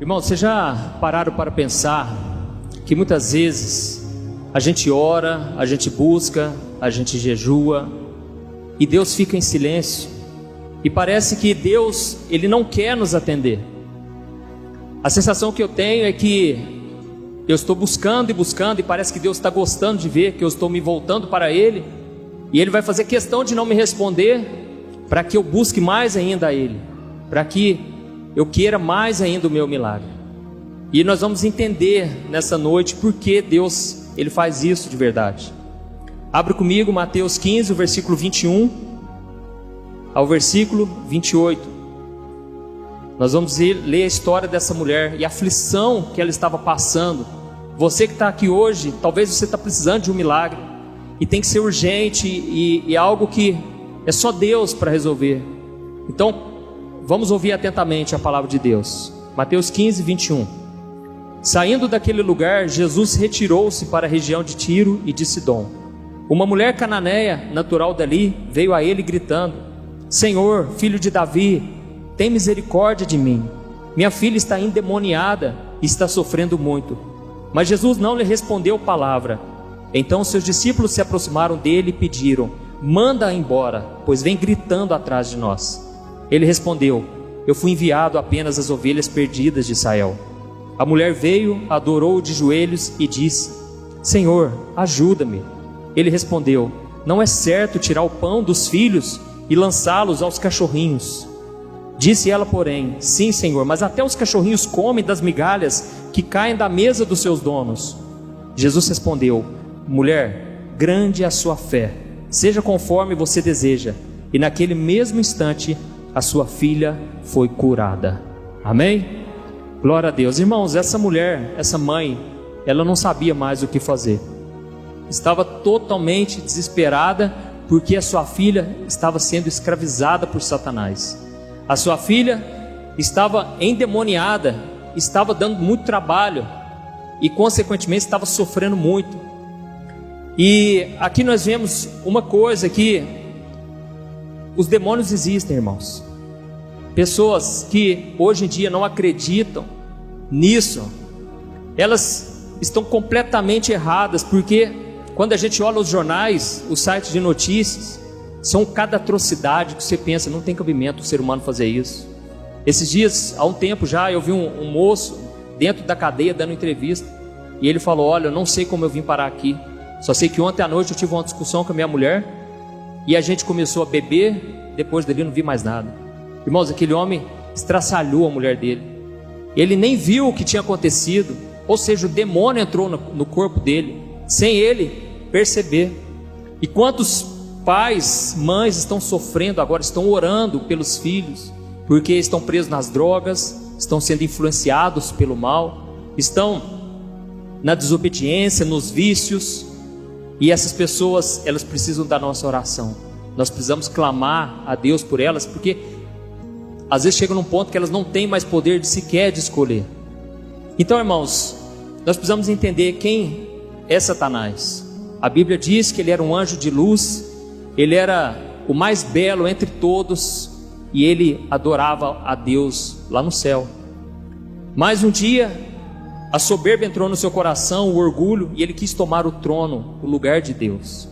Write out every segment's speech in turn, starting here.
Irmãos, vocês já pararam para pensar que muitas vezes a gente ora, a gente busca, a gente jejua e Deus fica em silêncio e parece que Deus, Ele não quer nos atender. A sensação que eu tenho é que eu estou buscando e buscando e parece que Deus está gostando de ver que eu estou me voltando para Ele e Ele vai fazer questão de não me responder para que eu busque mais ainda a Ele, para que eu queira mais ainda o meu milagre. E nós vamos entender nessa noite por que Deus, Ele faz isso de verdade. Abre comigo Mateus 15, o versículo 21 ao versículo 28. Nós vamos ler a história dessa mulher e a aflição que ela estava passando. Você que está aqui hoje, talvez você está precisando de um milagre e tem que ser urgente e algo que é só Deus para resolver. Então vamos ouvir atentamente a palavra de Deus. Mateus 15, 21. Saindo daquele lugar, Jesus retirou-se para a região de Tiro e de Sidom. Uma mulher cananeia, natural dali, veio a ele gritando: Senhor, filho de Davi, tem misericórdia de mim. Minha filha está endemoniada e está sofrendo muito. Mas Jesus não lhe respondeu palavra. Então seus discípulos se aproximaram dele e pediram: manda-a embora, pois vem gritando atrás de nós. Ele respondeu: eu fui enviado apenas às ovelhas perdidas de Israel. A mulher veio, adorou-o de joelhos e disse: Senhor, ajuda-me. Ele respondeu: não é certo tirar o pão dos filhos e lançá-los aos cachorrinhos. Disse ela, porém: sim, Senhor, mas até os cachorrinhos comem das migalhas que caem da mesa dos seus donos. Jesus respondeu: mulher, grande é a sua fé, seja conforme você deseja. E naquele mesmo instante a sua filha foi curada. Amém? Glória a Deus. Irmãos, essa mulher, essa mãe, ela não sabia mais o que fazer. Estava totalmente desesperada porque a sua filha estava sendo escravizada por Satanás. A sua filha estava endemoniada, estava dando muito trabalho e consequentemente estava sofrendo muito. E aqui nós vemos uma coisa que os demônios existem, irmãos. Pessoas que hoje em dia não acreditam nisso, elas estão completamente erradas, porque quando a gente olha os jornais, os sites de notícias, são cada atrocidade que você pensa, não tem cabimento o ser humano fazer isso. Esses dias, há um tempo já, eu vi um moço dentro da cadeia dando entrevista, e ele falou: olha, eu não sei como eu vim parar aqui, só sei que ontem à noite eu tive uma discussão com a minha mulher, e a gente começou a beber, depois dali não vi mais nada. Irmãos, aquele homem estraçalhou a mulher dele, ele nem viu o que tinha acontecido, ou seja, o demônio entrou no corpo dele, sem ele perceber. E quantos pais, mães estão sofrendo agora, estão orando pelos filhos, porque estão presos nas drogas, estão sendo influenciados pelo mal, estão na desobediência, nos vícios, e essas pessoas, elas precisam da nossa oração. Nós precisamos clamar a Deus por elas, porque às vezes chega num ponto que elas não têm mais poder de sequer de escolher. Então, irmãos, nós precisamos entender quem é Satanás. A Bíblia diz que ele era um anjo de luz, ele era o mais belo entre todos, e ele adorava a Deus lá no céu. Mas um dia a soberba entrou no seu coração, o orgulho, e ele quis tomar o trono, o lugar de Deus.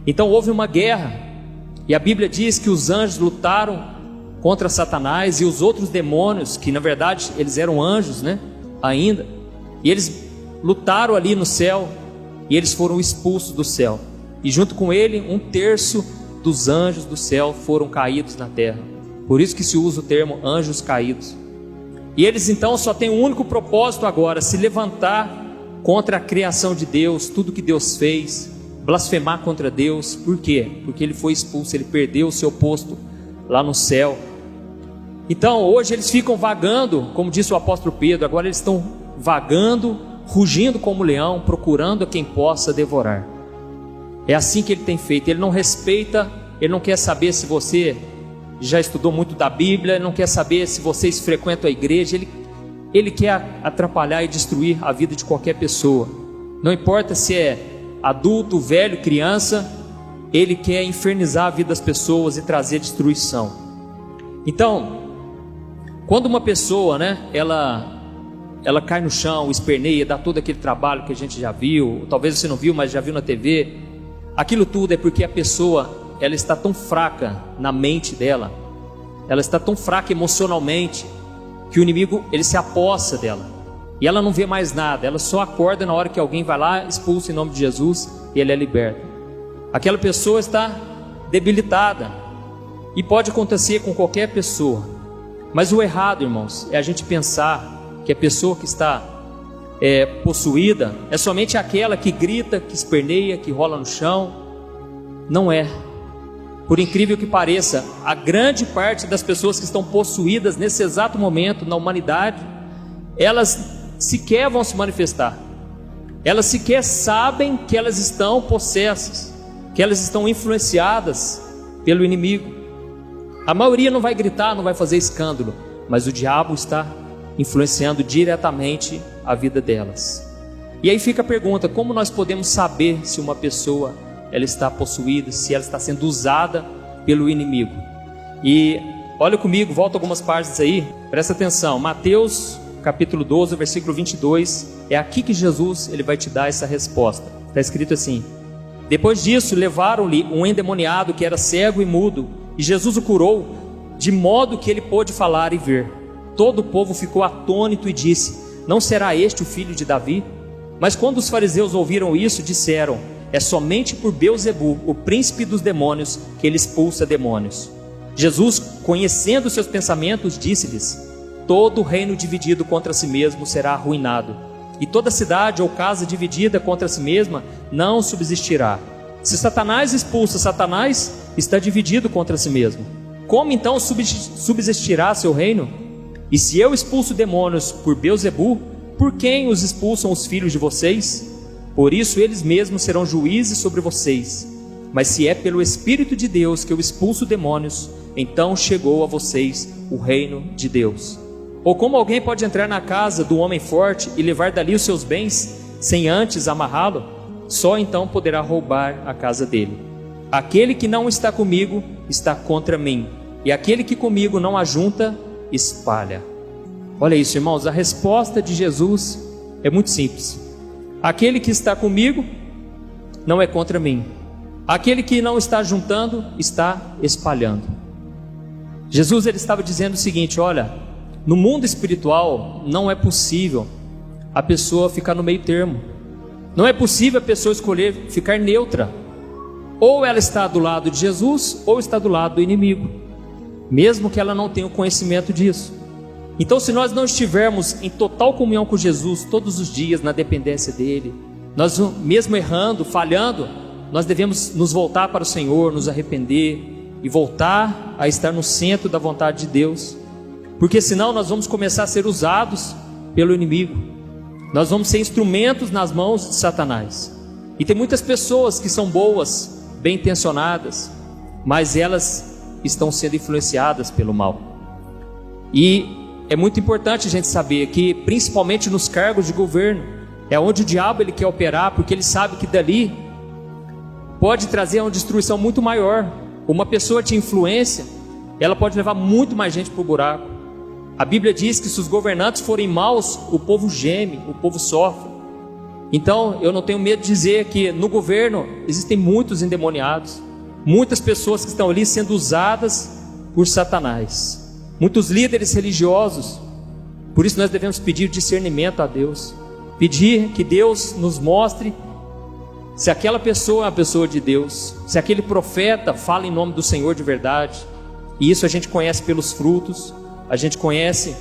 Então houve uma guerra, e a Bíblia diz que os anjos lutaram contra Satanás e os outros demônios, que na verdade eles eram anjos, né? Ainda, e eles lutaram ali no céu, e eles foram expulsos do céu, e junto com ele 1/3 dos anjos do céu foram caídos na terra. Por isso que se usa o termo anjos caídos. E eles então só têm um único propósito agora: se levantar contra a criação de Deus, tudo que Deus fez, blasfemar contra Deus. Por quê? Porque ele foi expulso, ele perdeu o seu posto lá no céu. Então hoje eles ficam vagando, como disse o apóstolo Pedro, agora eles estão vagando, rugindo como leão, procurando a quem possa devorar. É assim que ele tem feito. Ele não respeita, ele não quer saber se você já estudou muito da Bíblia, ele não quer saber se vocês frequentam a igreja, ele quer atrapalhar e destruir a vida de qualquer pessoa. Não importa se é adulto, velho, criança, ele quer infernizar a vida das pessoas e trazer destruição. Então, quando uma pessoa, ela ela cai no chão, esperneia, dá todo aquele trabalho que a gente já viu, talvez você não viu, mas já viu na TV, aquilo tudo é porque a pessoa, ela está tão fraca na mente dela, ela está tão fraca emocionalmente, que o inimigo, ele se apossa dela, e ela não vê mais nada, ela só acorda na hora que alguém vai lá, expulsa em nome de Jesus, e ela é liberta. Aquela pessoa está debilitada, e pode acontecer com qualquer pessoa, mas o errado, irmãos, é a gente pensar que a pessoa que está possuída é somente aquela que grita, que esperneia, que rola no chão. Não é. Por incrível que pareça, a grande parte das pessoas que estão possuídas nesse exato momento na humanidade, elas sequer vão se manifestar, elas sequer sabem que elas estão possessas, que elas estão influenciadas pelo inimigo. A maioria não vai gritar, não vai fazer escândalo, mas o diabo está influenciando diretamente a vida delas. E aí fica a pergunta: como nós podemos saber se uma pessoa ela está possuída, se ela está sendo usada pelo inimigo? E olha comigo, volta algumas páginas aí, presta atenção, Mateus capítulo 12, versículo 22, é aqui que Jesus ele vai te dar essa resposta. Está escrito assim: depois disso levaram-lhe um endemoniado que era cego e mudo, e Jesus o curou, de modo que ele pôde falar e ver. Todo o povo ficou atônito e disse: não será este o filho de Davi? Mas quando os fariseus ouviram isso, disseram: é somente por Beelzebu, o príncipe dos demônios, que ele expulsa demônios. Jesus, conhecendo seus pensamentos, disse-lhes: todo reino dividido contra si mesmo será arruinado, e toda cidade ou casa dividida contra si mesma não subsistirá. Se Satanás expulsa Satanás, está dividido contra si mesmo. Como então subsistirá seu reino? E se eu expulso demônios por Beelzebu, por quem os expulsam os filhos de vocês? Por isso eles mesmos serão juízes sobre vocês. Mas se é pelo Espírito de Deus que eu expulso demônios, então chegou a vocês o reino de Deus. Ou como alguém pode entrar na casa do homem forte e levar dali os seus bens, sem antes amarrá-lo? Só então poderá roubar a casa dele. Aquele que não está comigo está contra mim, e aquele que comigo não ajunta, espalha. Olha isso, irmãos, a resposta de Jesus é muito simples: aquele que está comigo não é contra mim, aquele que não está juntando está espalhando. Jesus ele estava dizendo o seguinte: olha, no mundo espiritual não é possível a pessoa ficar no meio termo, não é possível a pessoa escolher ficar neutra, ou ela está do lado de Jesus ou está do lado do inimigo, mesmo que ela não tenha o conhecimento disso. Então, se nós não estivermos em total comunhão com Jesus todos os dias, na dependência dele, nós mesmo errando, falhando, nós devemos nos voltar para o Senhor, nos arrepender e voltar a estar no centro da vontade de Deus, porque senão nós vamos começar a ser usados pelo inimigo, nós vamos ser instrumentos nas mãos de Satanás. E tem muitas pessoas que são boas, bem intencionadas, mas elas estão sendo influenciadas pelo mal. E é muito importante a gente saber que, principalmente nos cargos de governo, é onde o diabo ele quer operar, porque ele sabe que dali pode trazer uma destruição muito maior. Uma pessoa de influência, ela pode levar muito mais gente para o buraco. A Bíblia diz que se os governantes forem maus, o povo geme, o povo sofre. Então eu não tenho medo de dizer que no governo existem muitos endemoniados, muitas pessoas que estão ali sendo usadas por Satanás, muitos líderes religiosos. Por isso nós devemos pedir discernimento a Deus, pedir que Deus nos mostre se aquela pessoa é a pessoa de Deus, se aquele profeta fala em nome do Senhor de verdade. E isso a gente conhece pelos frutos, a gente conhece,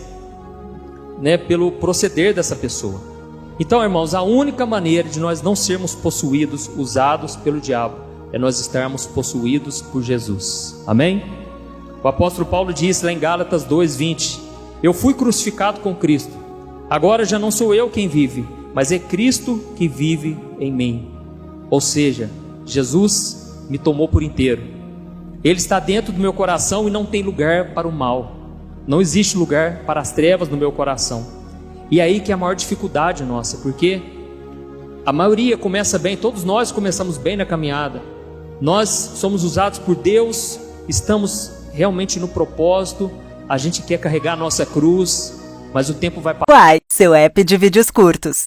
pelo proceder dessa pessoa. Então, irmãos, a única maneira de nós não sermos possuídos, usados pelo diabo, é nós estarmos possuídos por Jesus. Amém? O apóstolo Paulo diz lá em Gálatas 2:20: eu fui crucificado com Cristo, agora já não sou eu quem vive, mas é Cristo que vive em mim. Ou seja, Jesus me tomou por inteiro, Ele está dentro do meu coração e não tem lugar para o mal, não existe lugar para as trevas no meu coração. E é aí que é a maior dificuldade nossa, porque a maioria começa bem, todos nós começamos bem na caminhada, nós somos usados por Deus, estamos realmente no propósito, a gente quer carregar a nossa cruz, mas o tempo vai passar. Uai, seu app de vídeos curtos.